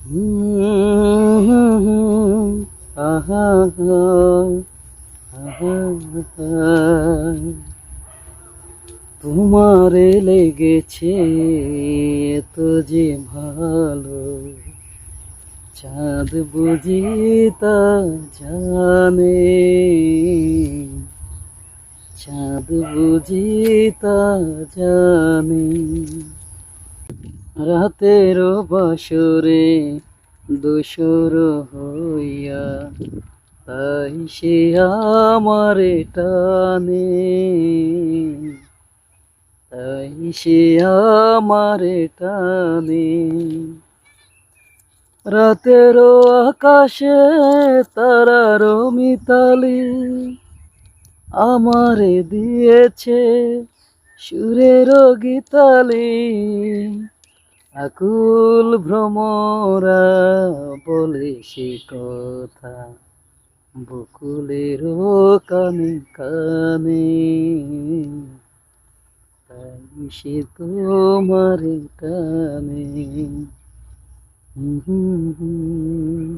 আহা, আহা, তোমারে লেগেছে তো যে ভালো, চাঁদ বুঝি তা জানে, চাঁদ বুঝি তা জানে। রাতের বাসরে দোসর হইয়া তাই সে আমারে টানে, তাই সে আমারে টানে। রাতের আকাশে তারার মিতালি আমারে দিয়েছে সুরের গীতালি। আকুল ভ্রমরা বলে সে কথা বকুলের কানে কানে, তাই সে তোমার কানে। হুম হুম হুম,